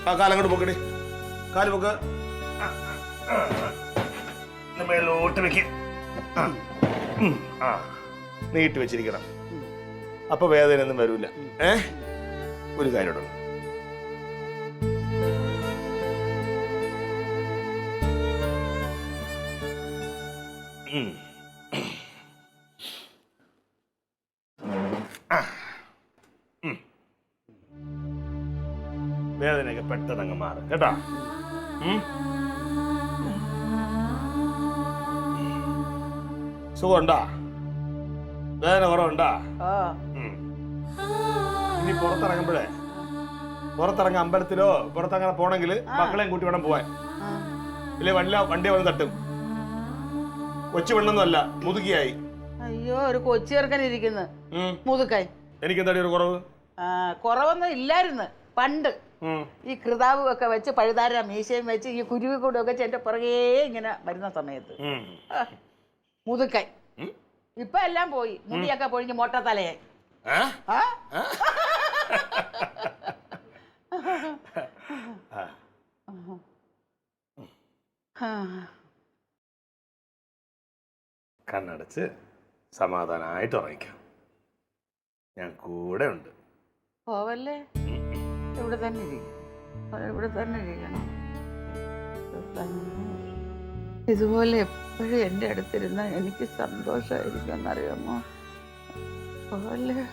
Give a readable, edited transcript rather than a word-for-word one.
ആ കാലങ്ങോട്ട് പൊക്കടി. കാല് പൊക്ക്. മേലോട്ട് വെക്ക്. നീട്ടി വെച്ചിരിക്കണം. അപ്പൊ വേദനയൊന്നും വരൂല. ഒരു കാര്യം വേദനയൊക്കെ പെട്ടെന്ന് മാറും കേട്ടാ. സുഖമുണ്ടാ? വേദന കുറവുണ്ടാ? ഇനി പുറത്തിറങ്ങാൻ അമ്പലത്തിലോ പുറത്തങ്ങനെ പോണെങ്കിൽ മക്കളെയും കൂട്ടി വേണം പോവാൻ. ഇല്ലേ വണ്ടി വന്ന് തട്ടും. കൊച്ചു പെണ്ണൊന്നും അല്ല, മുതുകിയായി. അയ്യോ, ഒരു കൊച്ചു ചെറുക്കനിരിക്കുന്നു മുതുക്കായി. എനിക്കെന്താടി ഒരു കുറവ്? കുറവൊന്നും ഇല്ലായിരുന്നു പണ്ട്. ഈ കൃതാവ് ഒക്കെ വെച്ച് പഴുതാര മീശയും വെച്ച് ഈ കുരുവി കൂടെ ഒക്കെ എന്റെ പുറകേ ഇങ്ങനെ വരുന്ന സമയത്ത് മുതുക്കായി. ഇപ്പൊ എല്ലാം പോയി, മുടിയൊക്കെ പൊഴിഞ്ഞ് മൊട്ട തലയായി. കണ്ണടച്ച് സമാധാനമായിട്ട് ഉറങ്ങിക്കാം. ഞാൻ കൂടെ ഉണ്ട്. പോവല്ലേ, ഇവിടെ തന്നെ ഇരിക്കണം. ഇതുപോലെ എപ്പോഴും എൻ്റെ അടുത്തിരുന്ന എനിക്ക് സന്തോഷമായിരിക്കും എന്നറിയാമോ? പോവല്ലേ.